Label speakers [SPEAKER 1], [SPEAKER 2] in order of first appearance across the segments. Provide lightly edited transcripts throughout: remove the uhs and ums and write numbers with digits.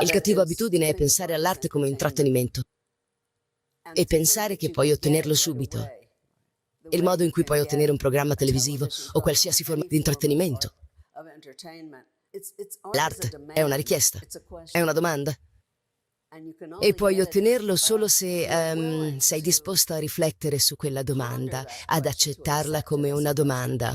[SPEAKER 1] Il cattivo abitudine è pensare all'arte come intrattenimento e pensare che puoi ottenerlo subito. Il modo in cui puoi ottenere un programma televisivo o qualsiasi forma di intrattenimento. L'arte è una richiesta, è una domanda. E puoi ottenerlo solo se sei disposto a riflettere su quella domanda, ad accettarla come una domanda.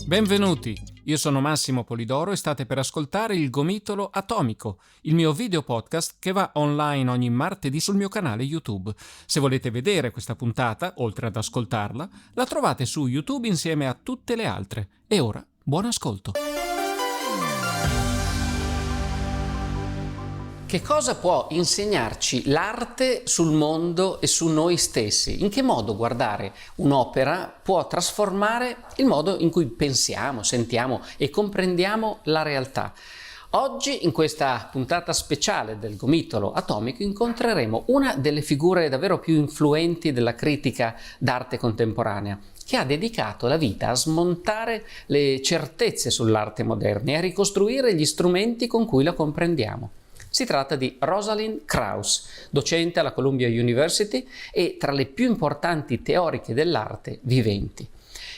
[SPEAKER 2] Benvenuti, io sono Massimo Polidoro e state per ascoltare il Gomitolo Atomico, il mio video podcast che va online ogni martedì sul mio canale YouTube. Se volete vedere questa puntata, oltre ad ascoltarla, la trovate su YouTube insieme a tutte le altre. E ora, buon ascolto! Che cosa può insegnarci l'arte sul mondo e su noi stessi? In che modo guardare un'opera può trasformare il modo in cui pensiamo, sentiamo e comprendiamo la realtà? Oggi, in questa puntata speciale del Gomitolo Atomico, incontreremo una delle figure davvero più influenti della critica d'arte contemporanea, che ha dedicato la vita a smontare le certezze sull'arte moderna e a ricostruire gli strumenti con cui la comprendiamo. Si tratta di Rosalind Krauss, docente alla Columbia University e tra le più importanti teoriche dell'arte viventi.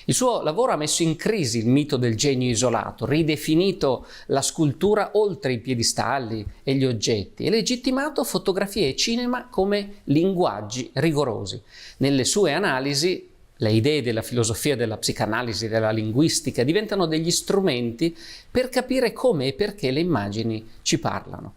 [SPEAKER 2] Il suo lavoro ha messo in crisi il mito del genio isolato, ridefinito la scultura oltre i piedistalli e gli oggetti e legittimato fotografia e cinema come linguaggi rigorosi. Nelle sue analisi, le idee della filosofia della psicanalisi e della linguistica diventano degli strumenti per capire come e perché le immagini ci parlano.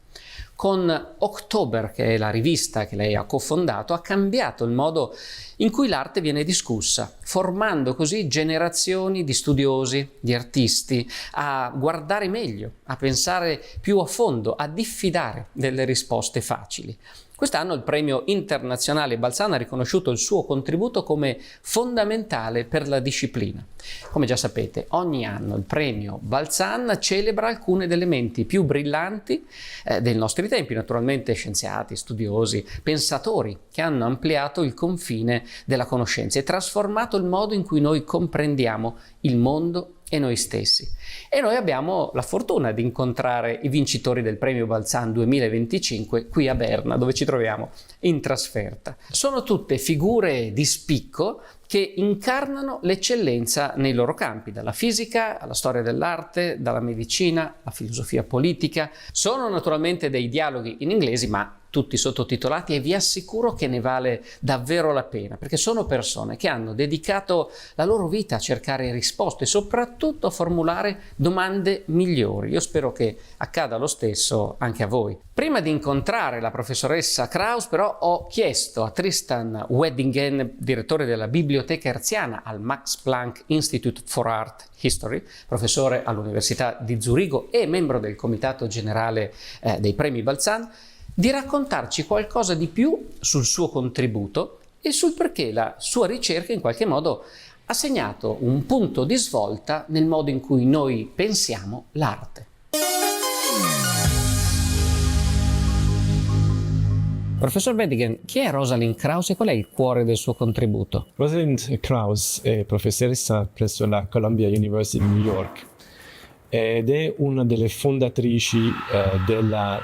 [SPEAKER 2] Con October, che è la rivista che lei ha cofondato, ha cambiato il modo in cui l'arte viene discussa, formando così generazioni di studiosi, di artisti, a guardare meglio, a pensare più a fondo, a diffidare delle risposte facili. Quest'anno il Premio Internazionale Balzan ha riconosciuto il suo contributo come fondamentale per la disciplina. Come già sapete, ogni anno il Premio Balzan celebra alcune delle menti più brillanti dei nostri tempi, naturalmente scienziati, studiosi, pensatori che hanno ampliato il confine della conoscenza e trasformato il modo in cui noi comprendiamo il mondo e noi stessi. E noi abbiamo la fortuna di incontrare i vincitori del Premio Balzan 2025 qui a Berna, dove ci troviamo in trasferta. Sono tutte figure di spicco che incarnano l'eccellenza nei loro campi, dalla fisica alla storia dell'arte, dalla medicina alla filosofia politica. Sono naturalmente dei dialoghi in inglese, ma tutti sottotitolati, e vi assicuro che ne vale davvero la pena, perché sono persone che hanno dedicato la loro vita a cercare risposte e soprattutto a formulare domande migliori. Io spero che accada lo stesso anche a voi. Prima di incontrare la professoressa Krauss, però, ho chiesto a Tristan Weddigen, direttore della Biblioteca Hertziana al Max Planck Institute for Art History, professore all'Università di Zurigo e membro del Comitato Generale dei Premi Balzan, di raccontarci qualcosa di più sul suo contributo e sul perché la sua ricerca in qualche modo ha segnato un punto di svolta nel modo in cui noi pensiamo l'arte. Professor Weddigen, chi è Rosalind Krauss e qual è il cuore del suo contributo?
[SPEAKER 3] Rosalind Krauss è professoressa presso la Columbia University di New York ed è una delle fondatrici della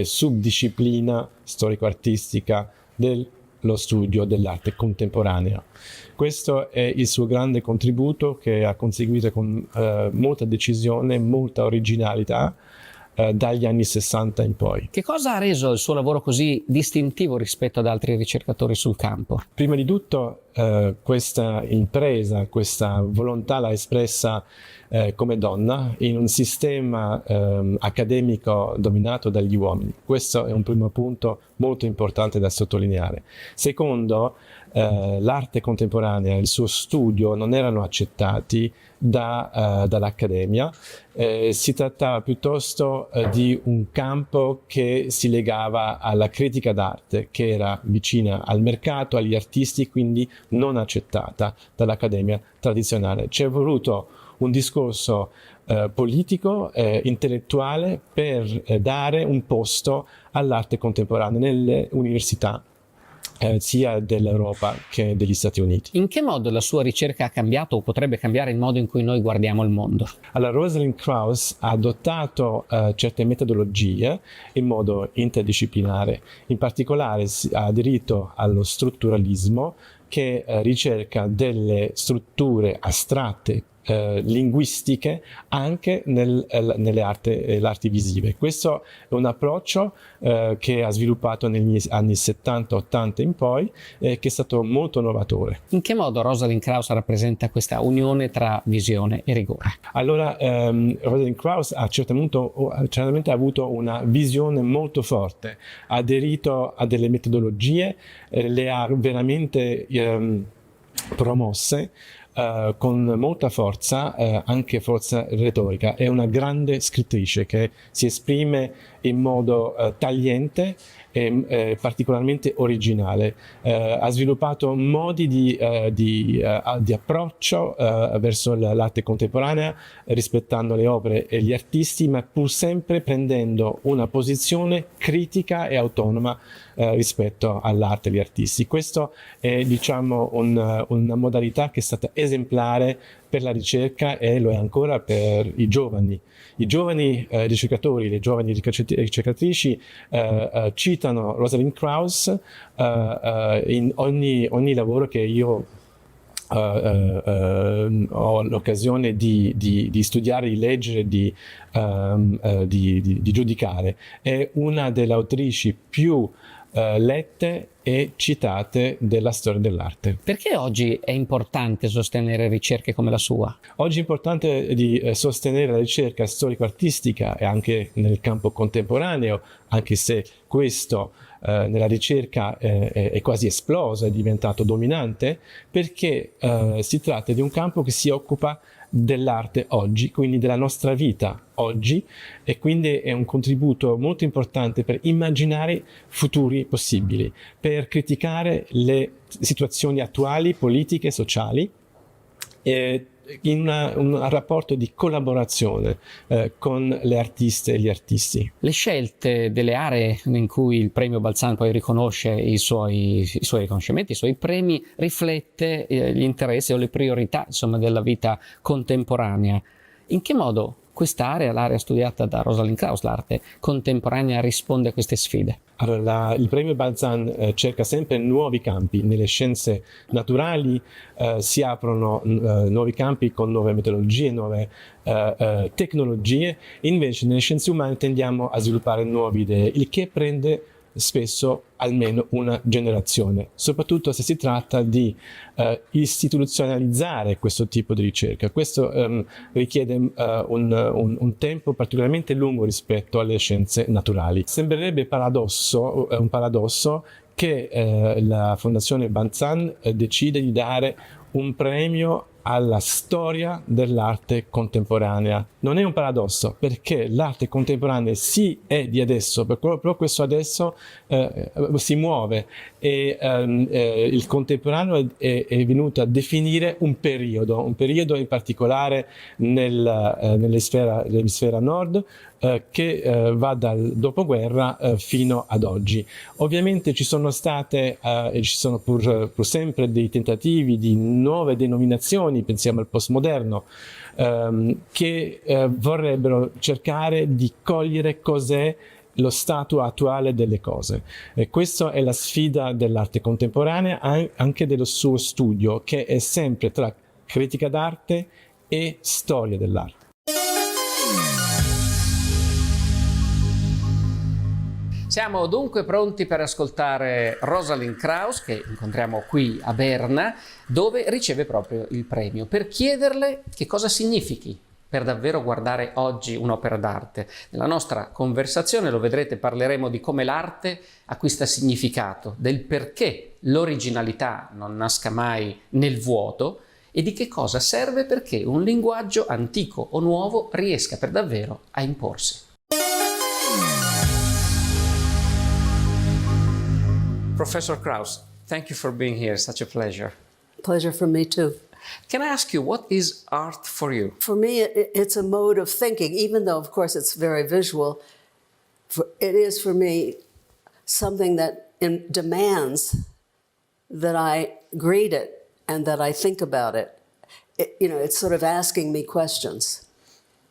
[SPEAKER 3] subdisciplina storico-artistica dello studio dell'arte contemporanea. Questo è il suo grande contributo che ha conseguito con molta decisione, molta originalità dagli anni 60 in poi.
[SPEAKER 2] Che cosa ha reso il suo lavoro così distintivo rispetto ad altri ricercatori sul campo?
[SPEAKER 3] Prima di tutto questa impresa, questa volontà l'ha espressa come donna in un sistema accademico dominato dagli uomini. Questo è un primo punto molto importante da sottolineare. Secondo, l'arte contemporanea e il suo studio non erano accettati dall'accademia. Si trattava piuttosto di un campo che si legava alla critica d'arte, che era vicina al mercato, agli artisti, quindi non accettata dall'accademia tradizionale. C'è voluto un discorso politico, intellettuale, per dare un posto all'arte contemporanea nelle università sia dell'Europa che degli Stati Uniti.
[SPEAKER 2] In che modo la sua ricerca ha cambiato o potrebbe cambiare il modo in cui noi guardiamo il mondo?
[SPEAKER 3] Allora, Rosalind Krauss ha adottato certe metodologie in modo interdisciplinare. In particolare ha aderito allo strutturalismo, che ricerca delle strutture astratte linguistiche anche nelle arti visive. Questo è un approccio che ha sviluppato negli anni 70-80 in poi, che è stato molto innovatore.
[SPEAKER 2] In che modo Rosalind Krauss rappresenta questa unione tra visione e rigore?
[SPEAKER 3] Allora, Rosalind Krauss ha certamente avuto una visione molto forte, ha aderito a delle metodologie, le ha veramente promosse con molta forza, anche forza retorica. È una grande scrittrice che si esprime in modo tagliente e particolarmente originale. Ha sviluppato modi di approccio verso l'arte contemporanea, rispettando le opere e gli artisti, ma pur sempre prendendo una posizione critica e autonoma rispetto all'arte e agli artisti. Questo è, diciamo, una modalità che è stata esemplare per la ricerca e lo è ancora per i giovani. I giovani ricercatori, le giovani ricercatrici citano Rosalind Krauss in ogni lavoro che io ho l'occasione di studiare, di leggere, di giudicare. È una delle autrici più lette e citate della storia dell'arte.
[SPEAKER 2] Perché oggi è importante sostenere ricerche come la sua?
[SPEAKER 3] Oggi è importante di sostenere la ricerca storico-artistica e anche nel campo contemporaneo, anche se questo nella ricerca è quasi esploso, è diventato dominante, perché si tratta di un campo che si occupa dell'arte oggi, quindi della nostra vita oggi, e quindi è un contributo molto importante per immaginare futuri possibili, per criticare le situazioni attuali, politiche, sociali, in un rapporto di collaborazione con le artiste e gli artisti.
[SPEAKER 2] Le scelte delle aree in cui il Premio Balzan poi riconosce i suoi riconoscimenti, i suoi premi, riflette gli interessi o le priorità, insomma, della vita contemporanea. In che modo quest'area, l'area studiata da Rosalind Krauss, l'arte contemporanea, risponde a queste sfide?
[SPEAKER 3] Allora, il Premio Balzan cerca sempre nuovi campi. Nelle scienze naturali si aprono nuovi campi con nuove metodologie, nuove tecnologie. Invece nelle scienze umane tendiamo a sviluppare nuove idee, il che prende spesso almeno una generazione, soprattutto se si tratta di istituzionalizzare questo tipo di ricerca. Questo richiede un tempo particolarmente lungo rispetto alle scienze naturali. Sembrerebbe un paradosso che la Fondazione Balzan decide di dare un premio alla storia dell'arte contemporanea. Non è un paradosso, perché l'arte contemporanea sì è di adesso, però questo adesso si muove e il contemporaneo è venuto a definire un periodo in particolare nell'emisfera nord, che va dal dopoguerra fino ad oggi. Ovviamente ci sono state e ci sono pur sempre dei tentativi di nuove denominazioni, pensiamo al postmoderno, che vorrebbero cercare di cogliere cos'è lo stato attuale delle cose. E questa è la sfida dell'arte contemporanea, anche dello suo studio, che è sempre tra critica d'arte e storia dell'arte.
[SPEAKER 2] Siamo dunque pronti per ascoltare Rosalind Krauss, che incontriamo qui a Berna, dove riceve proprio il premio, per chiederle che cosa significhi per davvero guardare oggi un'opera d'arte. Nella nostra conversazione, lo vedrete, parleremo di come l'arte acquista significato, del perché l'originalità non nasca mai nel vuoto e di che cosa serve perché un linguaggio antico o nuovo riesca per davvero a imporsi. Professor Krauss, thank you for being here. Such a pleasure.
[SPEAKER 4] Pleasure for me too.
[SPEAKER 2] Can I ask you, what is art for you?
[SPEAKER 4] For me, it's a mode of thinking, even though, of course, it's very visual. It is, for me, something that demands that I greet it and that I think about it. It's sort of asking me questions.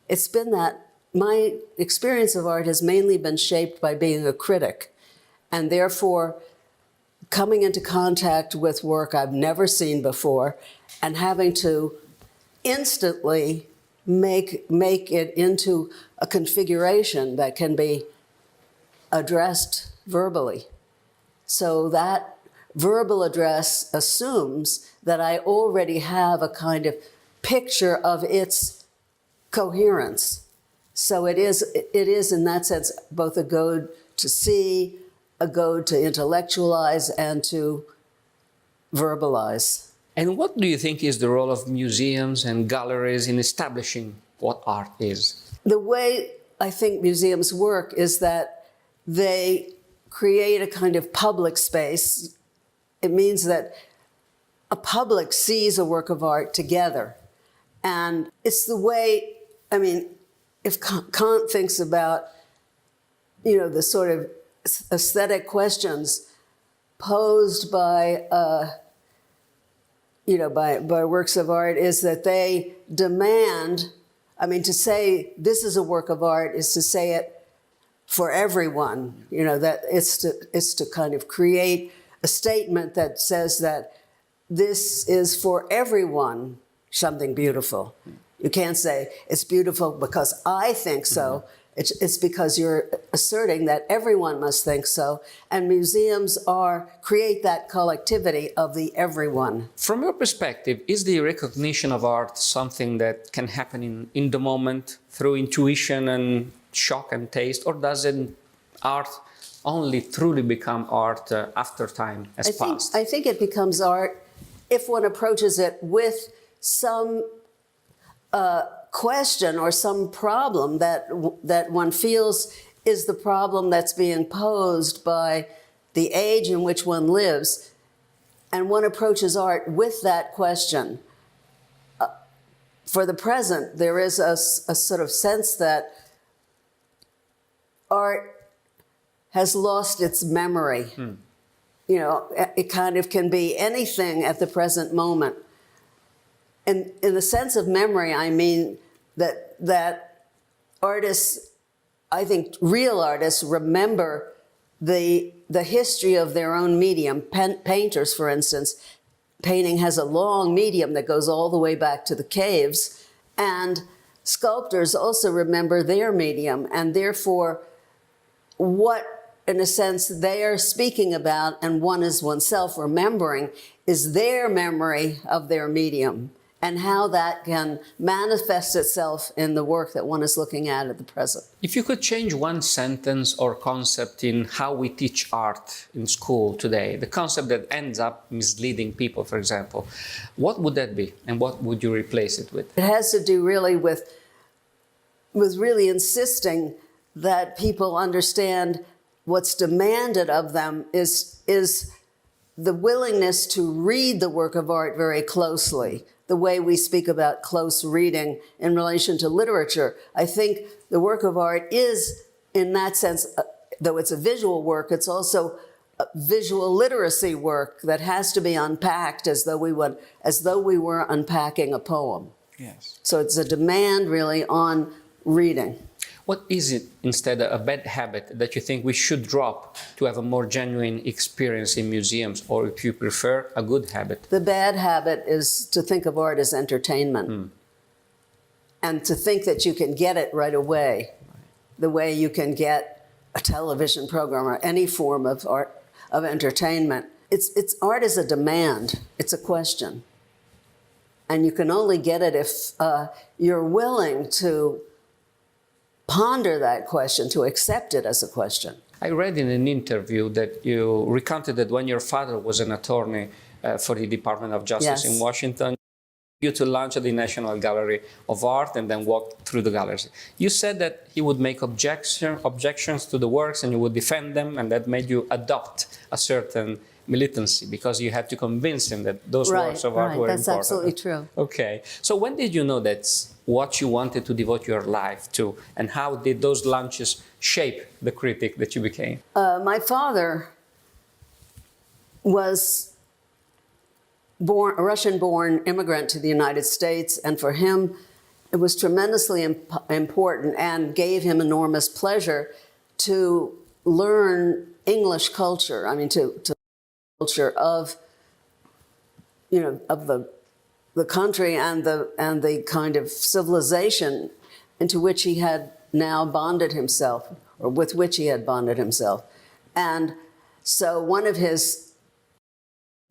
[SPEAKER 4] It's been that my experience of art has mainly been shaped by being a critic, and therefore coming into contact with work I've never seen before and having to instantly make it into a configuration that can be addressed verbally. So that verbal address assumes that I already have a kind of picture of its coherence. So it is in that sense both a goad to see, a goad to intellectualize, and to verbalize.
[SPEAKER 2] And what do you think is the role of museums and galleries in establishing what art is?
[SPEAKER 4] The way I think museums work is that they create a kind of public space. It means that a public sees a work of art together. And it's the way, if Kant thinks about, the sort of aesthetic questions posed by works of art, is that they demand, to say this is a work of art is to say it for everyone, that it's to kind of create a statement that says that this is for everyone something beautiful. You can't say it's beautiful because I think so. It's because you're asserting that everyone must think so, and museums create that collectivity of the everyone.
[SPEAKER 2] From your perspective, is the recognition of art something that can happen in the moment through intuition and shock and taste, or does art only truly become art after time has passed?
[SPEAKER 4] I think it becomes art if one approaches it with some question or some problem that one feels is the problem that's being posed by the age in which one lives, and one approaches art with that question. For the present, there is a sort of sense that art has lost its memory. It kind of can be anything at the present moment. And in the sense of memory, I mean that artists, I think real artists, remember the history of their own medium. Painters, for instance, painting has a long medium that goes all the way back to the caves, and sculptors also remember their medium, and therefore what, in a sense, they are speaking about, and one is oneself remembering, is their memory of their medium, and how that can manifest itself in the work that one is looking at the present.
[SPEAKER 2] If you could change one sentence or concept in how we teach art in school today, the concept that ends up misleading people, for example, what would that be, and what would you replace it with?
[SPEAKER 4] It has to do really with really insisting that people understand what's demanded of them is the willingness to read the work of art very closely, the way we speak about close reading in relation to literature. I think the work of art is, in that sense, though it's a visual work, it's also a visual literacy work that has to be unpacked as though we were unpacking a poem.
[SPEAKER 2] Yes.
[SPEAKER 4] So it's a demand really on reading.
[SPEAKER 2] What is it, instead, a bad habit that you think we should drop to have a more genuine experience in museums, or if you prefer, a good habit?
[SPEAKER 4] The bad habit is to think of art as entertainment, and to think that you can get it right away, the way you can get a television program or any form of art, of entertainment. It's art is a demand, it's a question. And you can only get it if you're willing to ponder that question, to accept it as a question.
[SPEAKER 2] I read in an interview that you recounted that when your father was an attorney for the Department of Justice in Washington, you to launch at the National Gallery of Art and then walk through the galleries. You said that he would make objections to the works and you would defend them, and that made you adopt a certain militancy, because you had to convince him that those works of art were
[SPEAKER 4] That's
[SPEAKER 2] important.
[SPEAKER 4] absolutely true.
[SPEAKER 2] Okay. So when did you know that's what you wanted to devote your life to, and how did those lunches shape the critic that you became?
[SPEAKER 4] My father was a Russian-born immigrant to the United States, and for him, it was tremendously important and gave him enormous pleasure to learn English culture. I mean, to culture of, of the country and the kind of civilization into which he had now bonded himself, or with which he had bonded himself. And so one of his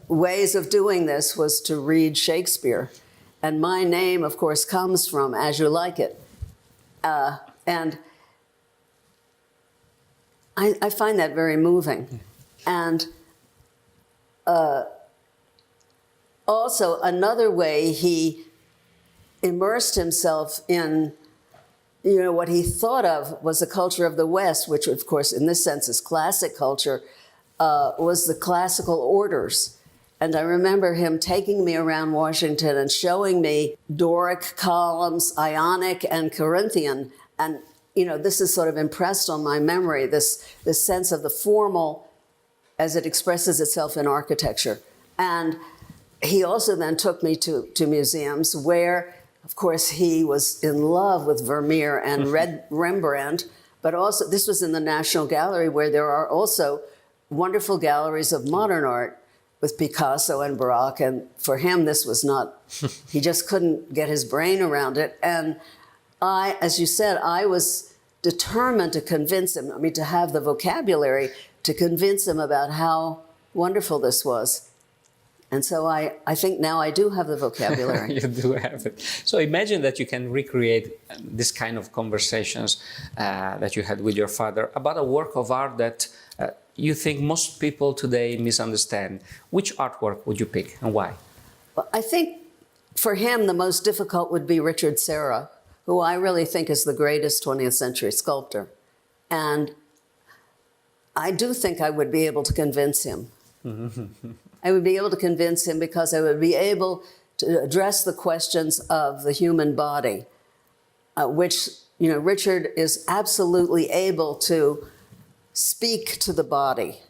[SPEAKER 4] ways of doing this was to read Shakespeare. And my name, of course, comes from As You Like It. And I find that very moving. And also another way he immersed himself in, what he thought of was the culture of the West, which of course in this sense is classic culture, was the classical orders. And I remember him taking me around Washington and showing me Doric columns, Ionic and Corinthian. And, this is sort of impressed on my memory, this sense of the formal as it expresses itself in architecture. And he also then took me to museums where, of course, he was in love with Vermeer and Rembrandt, but also this was in the National Gallery, where there are also wonderful galleries of modern art with Picasso and Baroque. And for him, this was not, he just couldn't get his brain around it. And I, as you said, I was determined to convince him, to have the vocabulary to convince him about how wonderful this was. And so I think now I do have the vocabulary.
[SPEAKER 2] You do have it. So imagine that you can recreate this kind of conversations that you had with your father about a work of art that you think most people today misunderstand. Which artwork would you pick and why?
[SPEAKER 4] Well, I think for him the most difficult would be Richard Serra, who I really think is the greatest 20th century sculptor. And I do think I would be able to convince him. I would be able to convince him because I would be able to address the questions of the human body, which, Richard is absolutely able to speak to the body.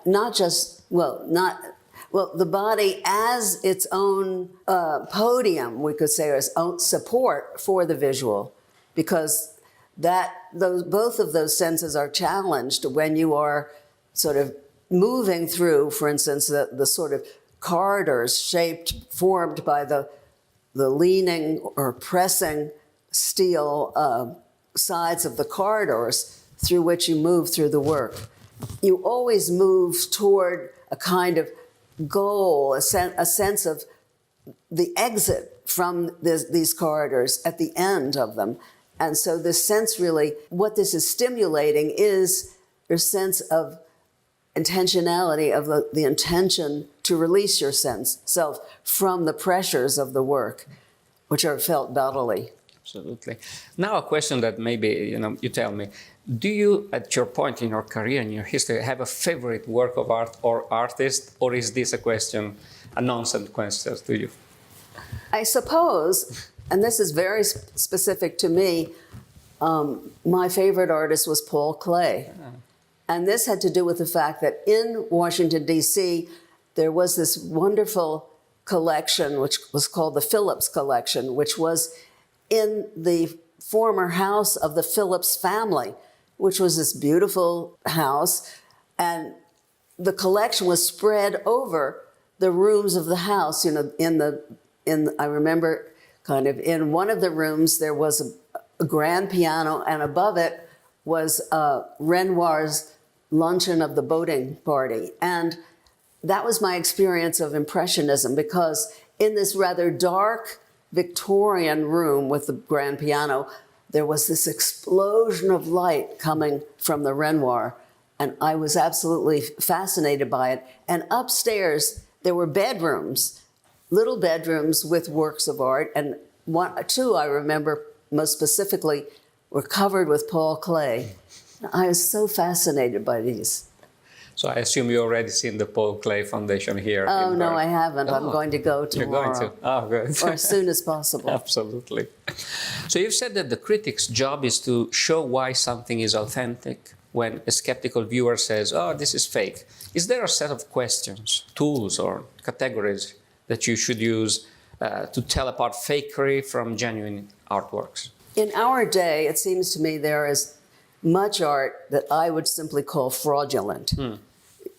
[SPEAKER 4] Not just, the body as its own podium, we could say, or its own support for the visual, because both of those senses are challenged when you are sort of moving through, for instance, the sort of corridors formed by the leaning or pressing steel sides of the corridors through which you move through the work. You always move toward a kind of goal, a sense of the exit from these corridors at the end of them. And so this sense really, what this is stimulating is your sense of intentionality, of the intention to release yourself from the pressures of the work, which are felt bodily.
[SPEAKER 2] Absolutely. Now a question that maybe, you tell me, do you, at your point in your career, in your history, have a favorite work of art or artist, or is this a nonsense question to you?
[SPEAKER 4] I suppose, and this is very specific to me, my favorite artist was Paul Klee. And this had to do with the fact that in Washington, D.C., there was this wonderful collection, which was called the Phillips Collection, which was in the former house of the Phillips family, which was this beautiful house. And the collection was spread over the rooms of the house. I remember kind of in one of the rooms, there was a grand piano, and above it was Renoir's luncheon of the boating party. And that was my experience of Impressionism, because in this rather dark Victorian room with the grand piano, there was this explosion of light coming from the Renoir. And I was absolutely fascinated by it. And upstairs, there were bedrooms, little bedrooms with works of art. And two, I remember most specifically, were covered with Paul Klee. I was so fascinated by these.
[SPEAKER 2] So I assume you already seen the Paul Klee Foundation here.
[SPEAKER 4] Oh, no, I haven't.
[SPEAKER 2] Oh,
[SPEAKER 4] I'm going to go tomorrow.
[SPEAKER 2] You're going to? Oh, good.
[SPEAKER 4] Or as soon as possible.
[SPEAKER 2] Absolutely. So you've said that the critic's job is to show why something is authentic when a skeptical viewer says, oh, this is fake. Is there a set of questions, tools, or categories that you should use to tell apart fakery from genuine artworks?
[SPEAKER 4] In our day, it seems to me there is much art that I would simply call fraudulent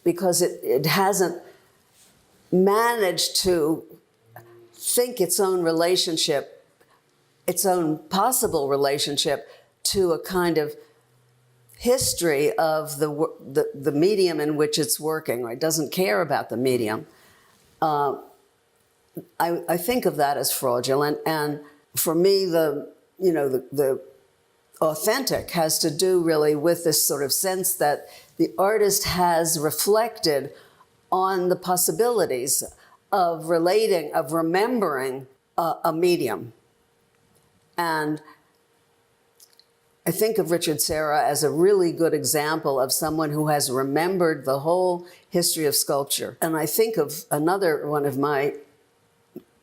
[SPEAKER 4] because it hasn't managed to think its own relationship, its own possible relationship to a kind of history of the medium in which it's working, or it doesn't care about the medium. I think of that as fraudulent, and for me, the authentic has to do really with this sort of sense that the artist has reflected on the possibilities of relating, of remembering a medium. And I think of Richard Serra as a really good example of someone who has remembered the whole history of sculpture. And I think of another one of my,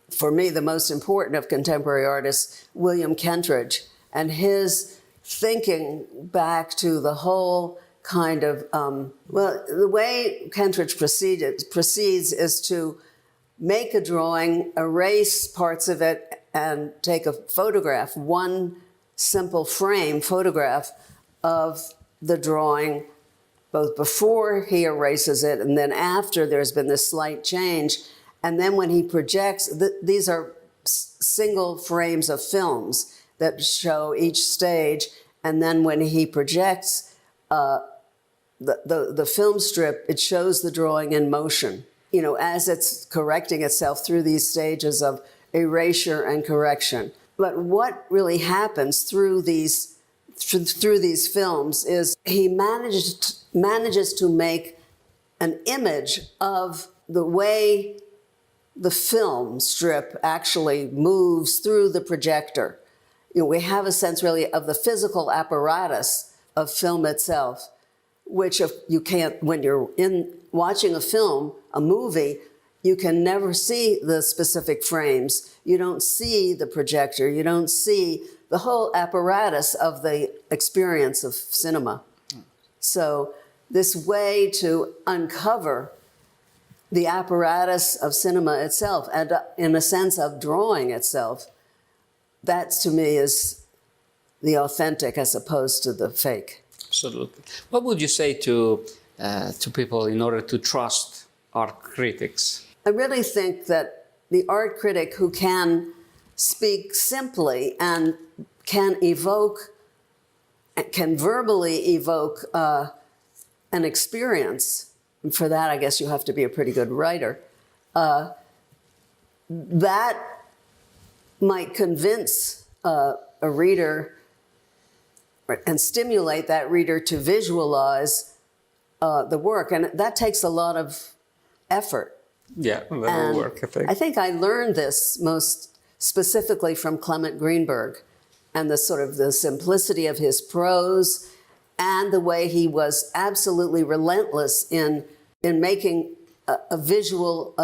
[SPEAKER 4] for me, the most important of contemporary artists, William Kentridge, and his thinking back to the whole kind of, well, the way Kentridge proceeds is to make a drawing, erase parts of it, and take a photograph, one simple frame photograph of the drawing, both before he erases it and then after there's been this slight change. And then when he projects, these are single frames of films that show each stage. And then when he projects the film strip, it shows the drawing in motion, you know, as it's correcting itself through these stages of erasure and correction. But what really happens through these films is he manages to make an image of the way the film strip actually moves through the projector. You know, we have a sense really of the physical apparatus of film itself, which you can't, when you're watching a film, a movie, you can never see the specific frames. You don't see the projector. You don't see the whole apparatus of the experience of cinema. So this way to uncover the apparatus of cinema itself and in a sense of drawing itself, that to me is the authentic as opposed to the fake.
[SPEAKER 2] Absolutely. What would you say to people in order to trust art critics?
[SPEAKER 4] I really think that the art critic who can speak simply and can verbally evoke an experience, and for that I guess you have to be a pretty good writer, that might convince a reader and stimulate that reader to visualize the work. And that takes a lot of effort.
[SPEAKER 2] Yeah, that will work, I think.
[SPEAKER 4] I think I learned this most specifically from Clement Greenberg and the sort of the simplicity of his prose and the way he was absolutely relentless in making a visual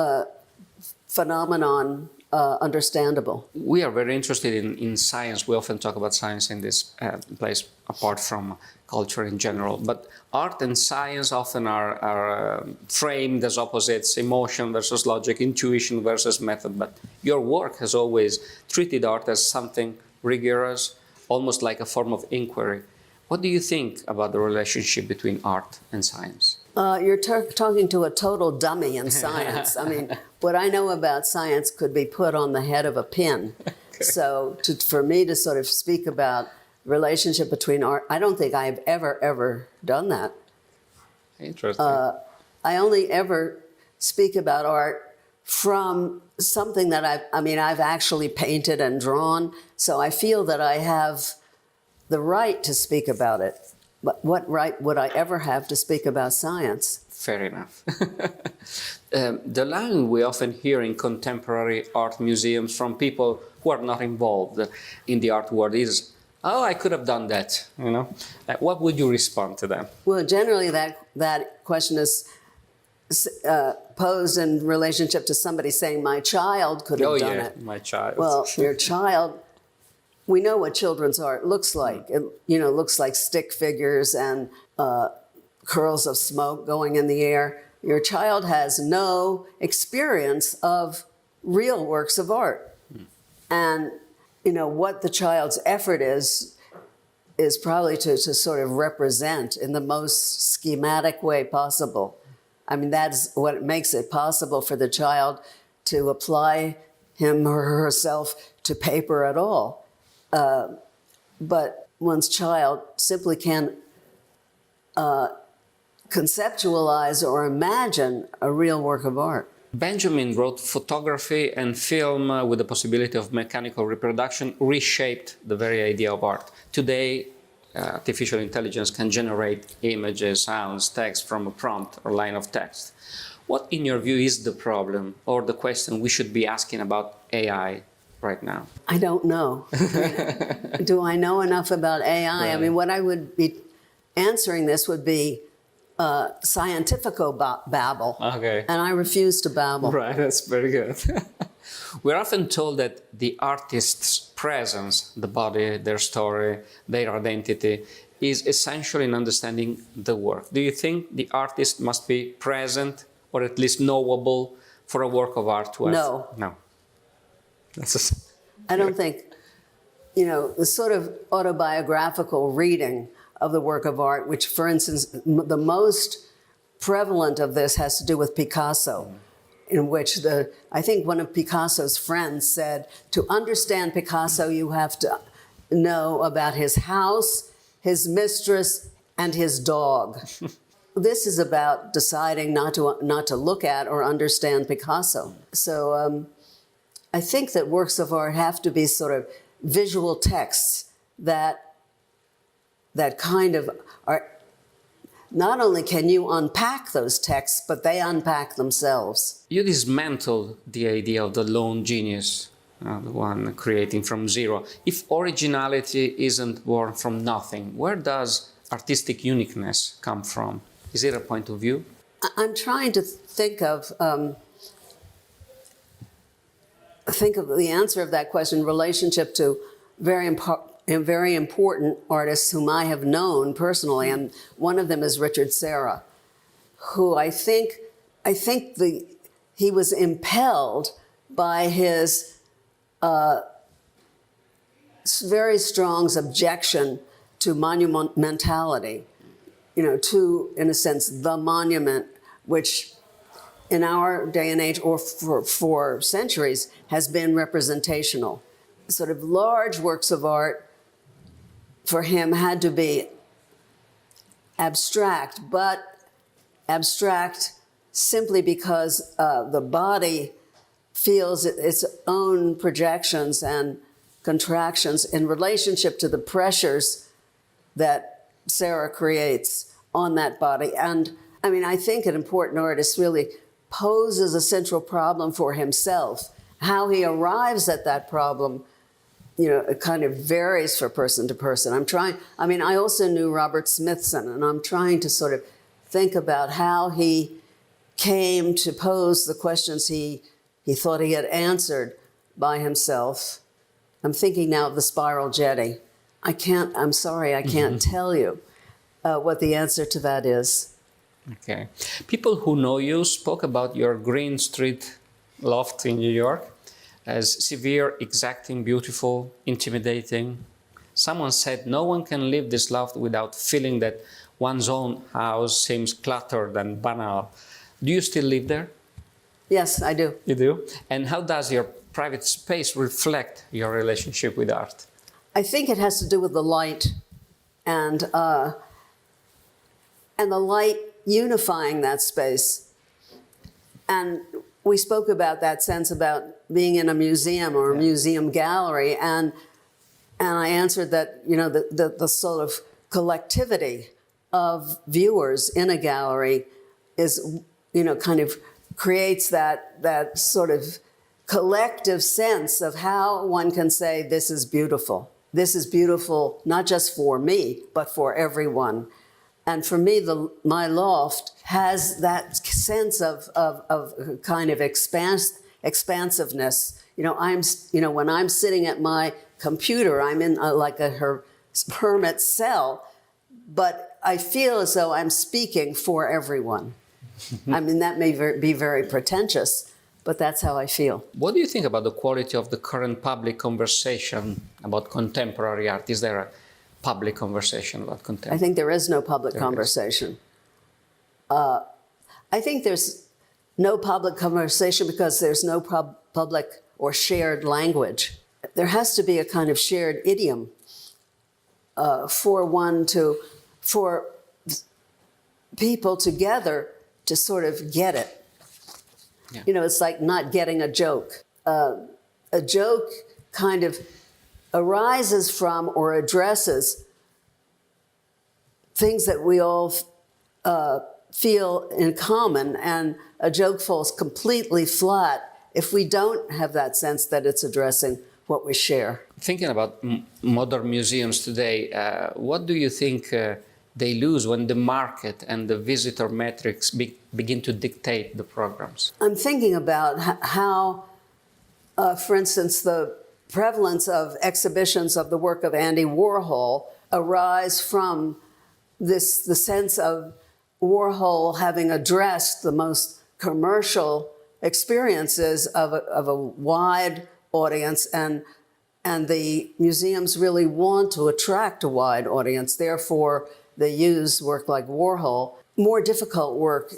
[SPEAKER 4] phenomenon understandable.
[SPEAKER 2] We are very interested in science. We often talk about science in this place, apart from culture in general. But art and science often are framed as opposites: emotion versus logic, intuition versus method. But your work has always treated art as something rigorous, almost like a form of inquiry. What do you think about the relationship between art and science?
[SPEAKER 4] You're talking to a total dummy in science. I mean, what I know about science could be put on the head of a pin. Okay. So for me to sort of speak about relationship between art, I don't think I've ever done that.
[SPEAKER 2] Interesting.
[SPEAKER 4] I only ever speak about art from something that I've actually painted and drawn. So I feel that I have the right to speak about it. But what right would I ever have to speak about science?
[SPEAKER 2] Fair enough. The line we often hear in contemporary art museums from people who are not involved in the art world is Oh, I could have done that, you know. What would you respond to that?
[SPEAKER 4] Well, generally that question is posed in relationship to somebody saying, my child could have done it.
[SPEAKER 2] My child.
[SPEAKER 4] Well, your child, we know what children's art looks like. It, looks like stick figures and curls of smoke going in the air. Your child has no experience of real works of art. And, what the child's effort is probably to sort of represent in the most schematic way possible. I mean, that's what makes it possible for the child to apply him or herself to paper at all. But one's child simply can't conceptualize or imagine a real work of art.
[SPEAKER 2] Benjamin wrote photography and film with the possibility of mechanical reproduction reshaped the very idea of art. Today, artificial intelligence can generate images, sounds, text from a prompt or line of text. What, in your view, is the problem or the question we should be asking about AI right now?
[SPEAKER 4] I don't know. Do I know enough about AI?
[SPEAKER 2] Right.
[SPEAKER 4] I mean, what I would be answering this would be scientifico babble.
[SPEAKER 2] Okay.
[SPEAKER 4] And I refuse to babble.
[SPEAKER 2] Right, that's very good. We're often told that the artist's presence, the body, their story, their identity, is essential in understanding the work. Do you think the artist must be present or at least knowable for a work of art to have?
[SPEAKER 4] No.
[SPEAKER 2] No.
[SPEAKER 4] I don't think, the sort of autobiographical reading of the work of art, which, for instance, the most prevalent of this has to do with Picasso, in which I think one of Picasso's friends said, to understand Picasso, you have to know about his house, his mistress, and his dog. This is about deciding not to look at or understand Picasso. So I think that works of art have to be sort of visual texts that kind of are, not only can you unpack those texts, but they unpack themselves.
[SPEAKER 2] You dismantled the idea of the lone genius, the one creating from zero. If originality isn't born from nothing, where does artistic uniqueness come from? Is it a point of view?
[SPEAKER 4] I'm trying to think of the answer of that question in relationship to very important artists whom I have known personally, and one of them is Richard Serra, who I think he was impelled by his very strong objection to monumentality, to, in a sense, the monument, which in our day and age, or for centuries, has been representational. Sort of large works of art for him had to be abstract, but abstract simply because the body feels its own projections and contractions in relationship to the pressures that Serra creates on that body. And I mean, I think an important artist really poses a central problem for himself. How he arrives at that problem, it kind of varies from person to person. I also knew Robert Smithson, and I'm trying to sort of think about how he came to pose the questions he thought he had answered by himself. I'm thinking now of the spiral jetty. I'm sorry, I can't tell you what the answer to that is.
[SPEAKER 2] Okay. People who know you spoke about your Green Street loft in New York as severe, exacting, beautiful, intimidating. Someone said no one can leave this loft without feeling that one's own house seems cluttered and banal. Do you still live there?
[SPEAKER 4] Yes, I do.
[SPEAKER 2] You do? And how does your private space reflect your relationship with art?
[SPEAKER 4] I think it has to do with the light and the light unifying that space. And we spoke about that sense about being in a museum or a museum gallery, and I answered that, the sort of collectivity of viewers in a gallery is, kind of creates that sort of collective sense of how one can say, this is beautiful. this is beautiful, not just for me, but for everyone. And for me, my loft has that sense of kind of expansiveness. When I'm sitting at my computer, I'm in like a hermit cell, but I feel as though I'm speaking for everyone. I mean, that may be very pretentious, but that's how I feel.
[SPEAKER 2] What do you think about the quality of the current public conversation about contemporary art? Is there a public conversation about contemporary?
[SPEAKER 4] I think there is no public conversation. I think there's no public conversation because there's no public or shared language. There has to be a kind of shared idiom for people together to sort of get it. Yeah. It's like not getting a joke. A joke kind of arises from or addresses things that we all feel in common, and a joke falls completely flat if we don't have that sense that it's addressing what we share.
[SPEAKER 2] Thinking about modern museums today, what do you think they lose when the market and the visitor metrics begin to dictate the programs?
[SPEAKER 4] I'm thinking about how, for instance, the prevalence of exhibitions of the work of Andy Warhol arise from the sense of Warhol having addressed the most commercial experiences of a wide audience, and the museums really want to attract a wide audience. Therefore, they use work like Warhol. More difficult work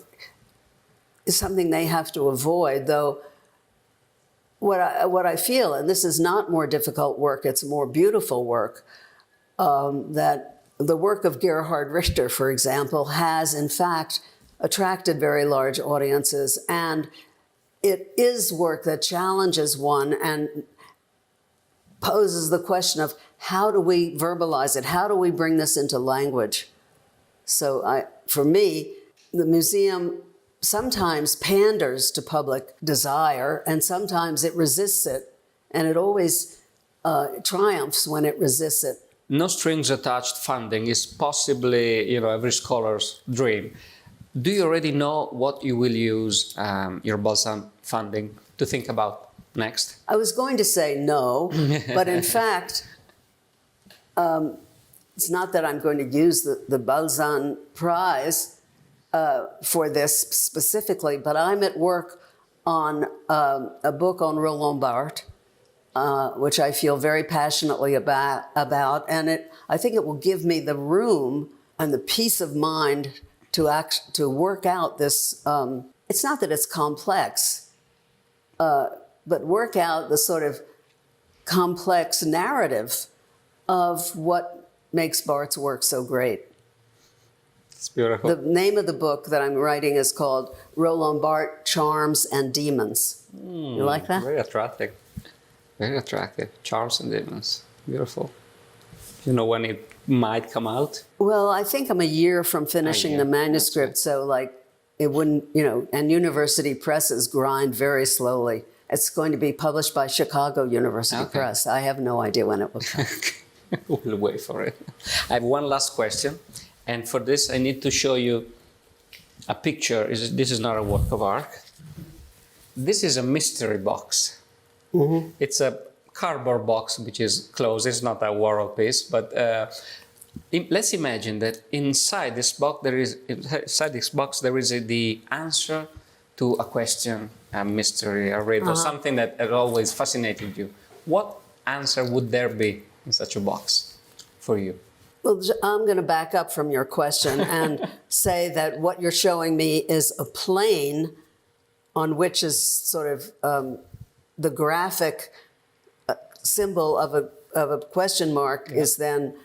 [SPEAKER 4] is something they have to avoid, though what I feel, and this is not more difficult work, it's more beautiful work, that the work of Gerhard Richter, for example, has in fact attracted very large audiences, and it is work that challenges one and poses the question of how do we verbalize it? How do we bring this into language? So for me, the museum sometimes panders to public desire, and sometimes it resists it, and it always triumphs when it resists it.
[SPEAKER 2] No strings attached funding is possibly, every scholar's dream. Do you already know what you will use your Balzan funding to think about next?
[SPEAKER 4] I was going to say no, but in fact, it's not that I'm going to use the Balzan Prize for this specifically, but I'm at work on a book on Roland Barthes, which I feel very passionately about, and I think it will give me the room and the peace of mind to work out this. It's not that it's complex, but work out the sort of complex narrative of what makes Barthes' work so great.
[SPEAKER 2] It's beautiful.
[SPEAKER 4] The name of the book that I'm writing is called Roland Barthes, Charms and Demons. You like that?
[SPEAKER 2] Very attractive. Very attractive. Charms and Demons. Beautiful. You know when it might come out?
[SPEAKER 4] Well, I think I'm a year from finishing the manuscript, so it wouldn't, and university presses grind very slowly. It's going to be published by Chicago University Press. I have no idea when it will come.
[SPEAKER 2] We'll wait for it. I have one last question, and for this I need to show you a picture. This is not a work of art. This is a mystery box. Mm-hmm. It's a cardboard box which is closed. It's not a world piece, but let's imagine that inside this box there is the answer to a question, a mystery, a riddle, something that had always fascinated you. What answer would there be in such a box for you?
[SPEAKER 4] Well, I'm going to back up from your question and say that what you're showing me is a plane on which is sort of the graphic symbol of a question mark is then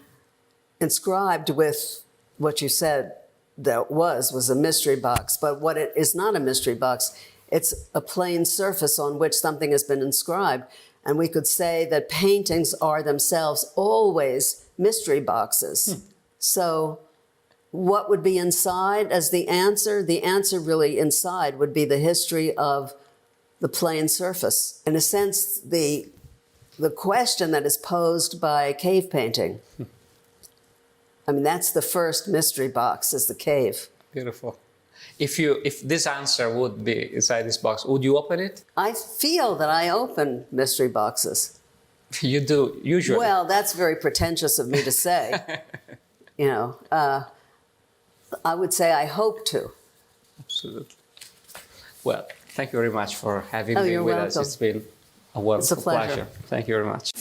[SPEAKER 4] inscribed with what you said that was a mystery box. But what it is not a mystery box, it's a plain surface on which something has been inscribed. And we could say that paintings are themselves always mystery boxes. So what would be inside as the answer? The answer really inside would be the history of the plain surface. In a sense, the the question that is posed by cave painting. I mean, that's the first mystery box, is the cave.
[SPEAKER 2] Beautiful. If this answer would be inside this box, would you open it?
[SPEAKER 4] I feel that I open mystery boxes.
[SPEAKER 2] You do, usually.
[SPEAKER 4] Well, that's very pretentious of me to say. You know, I would say I hope to.
[SPEAKER 2] Absolutely. Well, thank you very much for having me
[SPEAKER 4] you're
[SPEAKER 2] with
[SPEAKER 4] welcome.
[SPEAKER 2] us. It's been a wonderful
[SPEAKER 4] It's a pleasure.
[SPEAKER 2] Thank you very much.